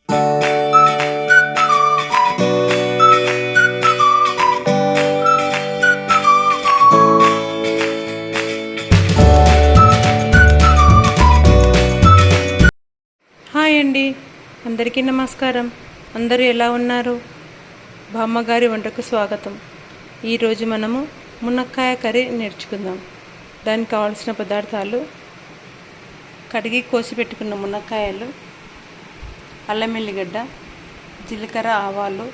Hi అండి, అందరికీ నమస్కారం. అందరూ ఎలా ఉన్నారు? బామ్మగారి వంటకు స్వాగతం. ఈరోజు మనము మునక్కాయ కర్రీ నేర్చుకుందాం. దానికి కావాల్సిన పదార్థాలు: కడిగి కోసి పెట్టుకున్న మునక్కాయలు, అల్లం ఎల్లిగడ్డ, జీలకర్ర, ఆవాలు,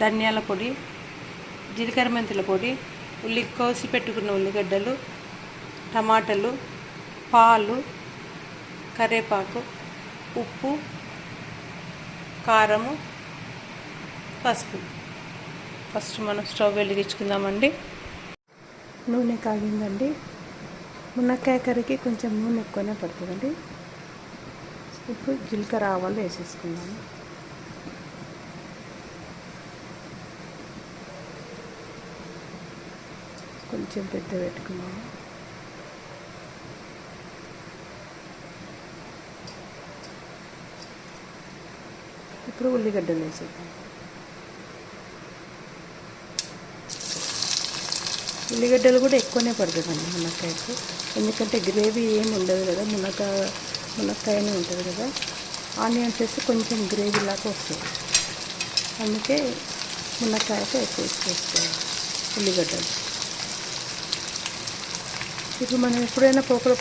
ధనియాల పొడి, జీలకర్ర మెంతుల పొడి, కోసి పెట్టుకున్న ఉల్లిగడ్డలు, టమాటాలు, పాలు, కరివేపాకు, ఉప్పు, కారము, పసుపు. ఫస్ట్ మనం స్టవ్ వెలిగించుకుందామండి. నూనె కాగిందండి. మునక్కాయ కర్రీకి కొంచెం నూనె ఎక్కువనే పడుతుందండి. ఇప్పుడు జీలకర్ర, ఆవాలు వేసేసుకుందాము. కొంచెం పెద్ద పెట్టుకున్నాము. ఇప్పుడు ఉల్లిగడ్డలు వేసేద్దాం. ఉల్లిగడ్డలు కూడా ఎక్కువనే పడుతుందండి మునక్కాయకు, ఎందుకంటే గ్రేవీ ఏమి ఉండదు కదా, మునక్కాయనే ఉంటుంది కదా. ఆనియన్స్ వేసి కొంచెం గ్రేవీ లాగా వస్తుంది, అందుకే మునక్కాయకు ఎక్కువ వేసుకోవాలి ఉల్లిగడ్డలు. ఇప్పుడు మనం ఎప్పుడైనా పోపులో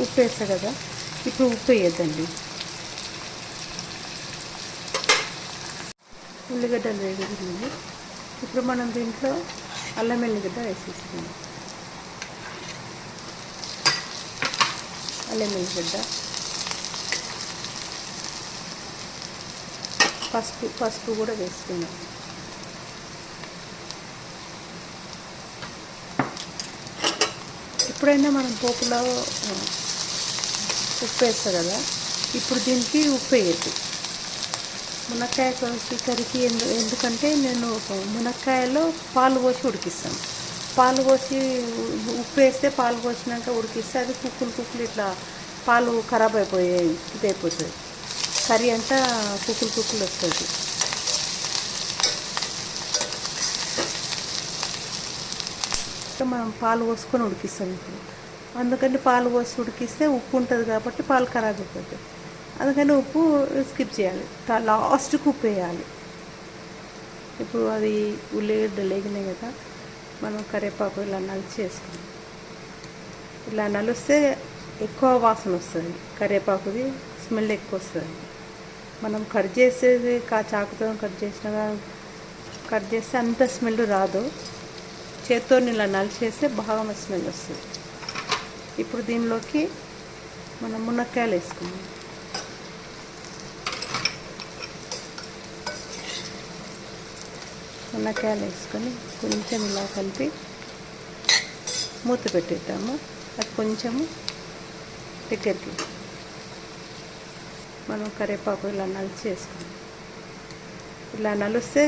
ఉప్పు వేస్తాం కదా, ఇప్పుడు ఉప్పు వేయద్దండి. ఉల్లిగడ్డలు వేగుతుంది. ఇప్పుడు మనం దీంట్లో అల్లం ఎల్లిగడ్డ వేసేసుకుందాం. అల్లం ఎల్లిగడ్డ, పసుపు కూడా వేసుకుందాం. ఎప్పుడైనా మనం పోపులో ఉప్పు వేస్తాం కదా, ఇప్పుడు దీనికి ఉప్పు వేయద్దు. మునక్కాయ కర్రీకి ఎందుకంటే నేను మునక్కాయలో పాలు పోసి ఉడికిస్తాను. పాలు పోసి ఉప్పు వేస్తే, పాలు పోసినాక ఉడికిస్తే అది కుక్కులు ఇట్లా పాలు ఖరాబ్ అయిపోయాయి, ఇది అయిపోతుంది, కర్రీ అంతా కుక్కులు వస్తుంది. మనం పాలు పోసుకొని ఉడికిస్తాం ఇప్పుడు, అందుకని పాలు పోసి ఉడికిస్తే ఉప్పు ఉంటుంది కాబట్టి పాలు ఖరాబ్ అయిపోతుంది. అందుకని ఉప్పు స్కిప్ చేయాలి, లాస్ట్కి ఉప్పు వేయాలి. ఇప్పుడు అది ఉల్లిగడ్డలు వేగినాయి కదా, మనం కరివేపాకు ఇలా నలిచి వేసుకుందాం. ఇలా నలిస్తే ఎక్కువ వాసన వస్తుంది, కరివేపాకుది స్మెల్ ఎక్కువ వస్తుంది. మనం కట్ చేసేది చాకుతో కట్ చేస్తే అంత స్మెల్ రాదు, చేత్తో ఇలా నలిచేస్తే బాగా స్మెల్ వస్తుంది. ఇప్పుడు దీనిలోకి మనం మునక్కాయలు వేసుకుందాం. మునక్కాయలు వేసుకొని కొంచెం ఇలా కలిపి మూత పెట్టేద్దాము. అది కొంచెము దగ్గరికి మనం కరివేపాకు ఇలా నలిచి వేసుకుందాం. ఇలా నలిస్తే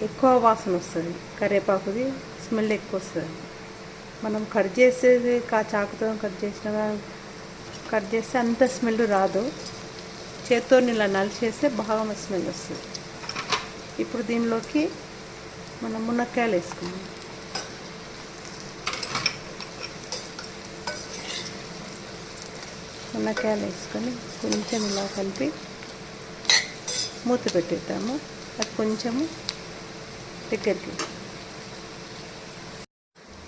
ఎక్కువ వాసన వస్తుంది, కరివేపాకుది స్మెల్ ఎక్కువ వస్తుంది. మనం కట్ చేసేది చాకుతో కట్ చేస్తే అంత స్మెల్ రాదు, చేత్తో ఇలా నలిచేస్తే బాగా స్మెల్ వస్తుంది. ఇప్పుడు దీనిలోకి మనం మునక్కాయలు వేసుకుందాం. మునక్కాయలు వేసుకొని కొంచెం ఇలా కలిపి మూత పెట్టేద్దాము. అది కొంచెము దగ్గరికి,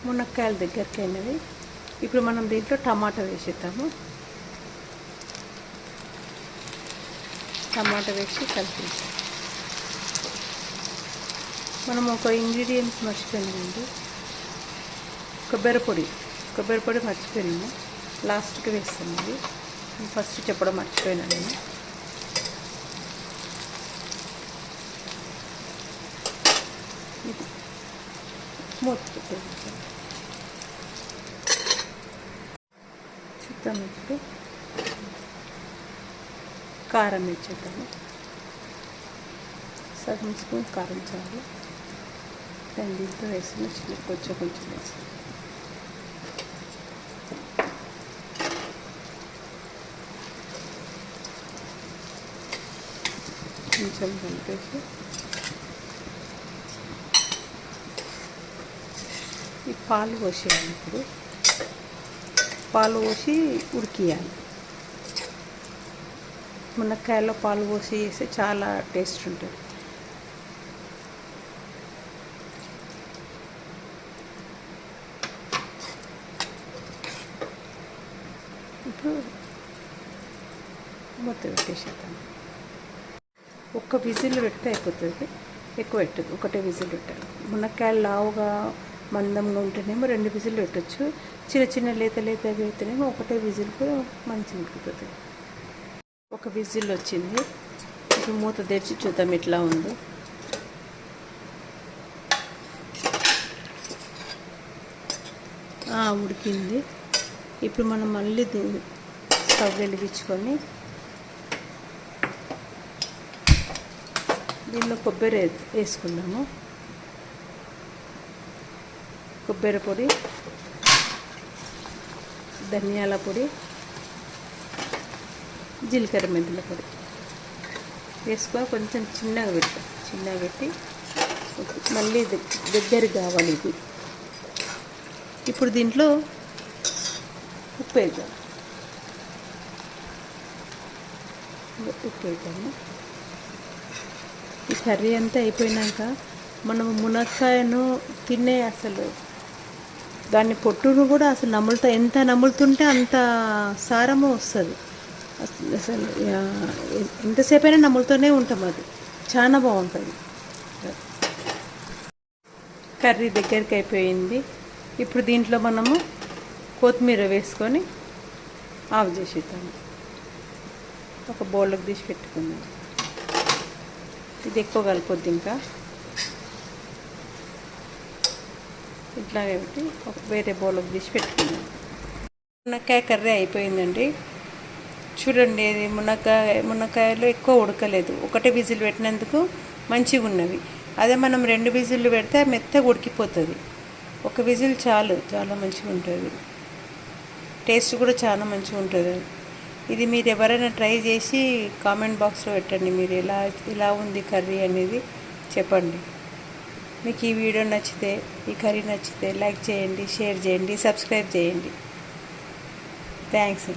మునక్కాయలు దగ్గరికి అయినవి. ఇప్పుడు మనం దీంట్లో టమాటా వేసేద్దాము. టమాటా వేసి కలిపేస్తాం. మనం ఒక ఇంగ్రీడియంట్స్ మర్చిపోయినామండి, కొబ్బరి పొడి మర్చిపోయినాము, లాస్ట్కి వేస్తాము. అది ఫస్ట్ చెప్పడం మర్చిపోయినా నేను. మూత పెట్టేస్తాం. చూద్దాం. ఇప్పుడు కారం వేసేద్దాము. సగం స్పూన్ కారం చాలు. దాని దీంట్లో వేసిన చిన్న కొంచెం వేసి కొంచెం కలిపేసి ఈ పాలు పోసేయాలి. ఇప్పుడు పాలు పోసి ఉడికియాలి. మునక్కాయలో పాలు పోసి వేస్తే చాలా టేస్ట్ ఉంటుంది. ఇప్పుడు మొత్తం పెట్టేసేద్దాం. ఒక్క విజిల్ పెడితే అయిపోతుంది, ఎక్కువ పెట్టదు. ఒకటే విజిల్ పెట్టాలి. మునక్కాయలు లావుగా మందంగా ఉంటేనేమో 2 విజిల్ పెట్టచ్చు. చిన్న చిన్న లేత అయితేనేమో ఒకటే విజిల్కు మంచిగా ఉడుకుతుంది. ఒక విజిల్ వచ్చింది. ఇప్పుడు మూత తెరిచి చూద్దాం ఎట్లా ఉందో. ఉడికింది. ఇప్పుడు మనం మళ్ళీ స్టవ్ వెలిగించుకొని దీనిలో కొబ్బరి వేసుకుందాము. కొబ్బరి పొడి, ధనియాల పొడి, జీలకర్ర మెంతుల పొడి వేసుకొని కొంచెం చిన్నగా పెట్టి మళ్ళీ దగ్గరికి కావాలి ఇది. ఇప్పుడు దీంట్లో ఉప్పు వేద్దాము. ఈ కర్రీ అంతా అయిపోయినాక మనం మునక్కాయను తినే అసలు దాన్ని పొట్టును కూడా అసలు ఎంత నములుతుంటే అంత సారము వస్తుంది. అసలు ఎంతసేపు అయినా నములుతూనే ఉంటాం. అది చాలా బాగుంటుంది. కర్రీ దగ్గరికి అయిపోయింది. ఇప్పుడు దీంట్లో మనము కొత్తిమీర వేసుకొని ఆఫ్ చేసేద్దాము. ఒక బౌల్లోకి తీసి పెట్టుకుందాం. ఇది ఎక్కువ కలపొద్దు, ఇంకా ఇట్లాగే పెట్టి వేరే బౌల్లోకి తీసి పెట్టుకుందాం. మునక్కాయ కర్రీ అయిపోయిందండి. చూడండి, ఇది మునక్కాయలు ఎక్కువ ఉడకలేదు. ఒకటే విజిల్ పెట్టినందుకు మంచిగా ఉన్నవి. అదే మనం 2 విజిల్లు పెడితే మెత్తగా ఉడికిపోతుంది. ఒక విజిల్ చాలు, చాలా మంచిగా ఉంటుంది. టేస్ట్ కూడా చాలా మంచిగా ఉంటుంది. ఇది మీరు ఎవరైనా ట్రై చేసి కామెంట్ బాక్స్లో పెట్టండి. మీరు ఎలా ఉంది కర్రీ అనేది చెప్పండి. మీకు ఈ వీడియో నచ్చితే, ఈ కర్రీ నచ్చితే లైక్ చేయండి, షేర్ చేయండి, సబ్స్క్రైబ్ చేయండి. థ్యాంక్స్.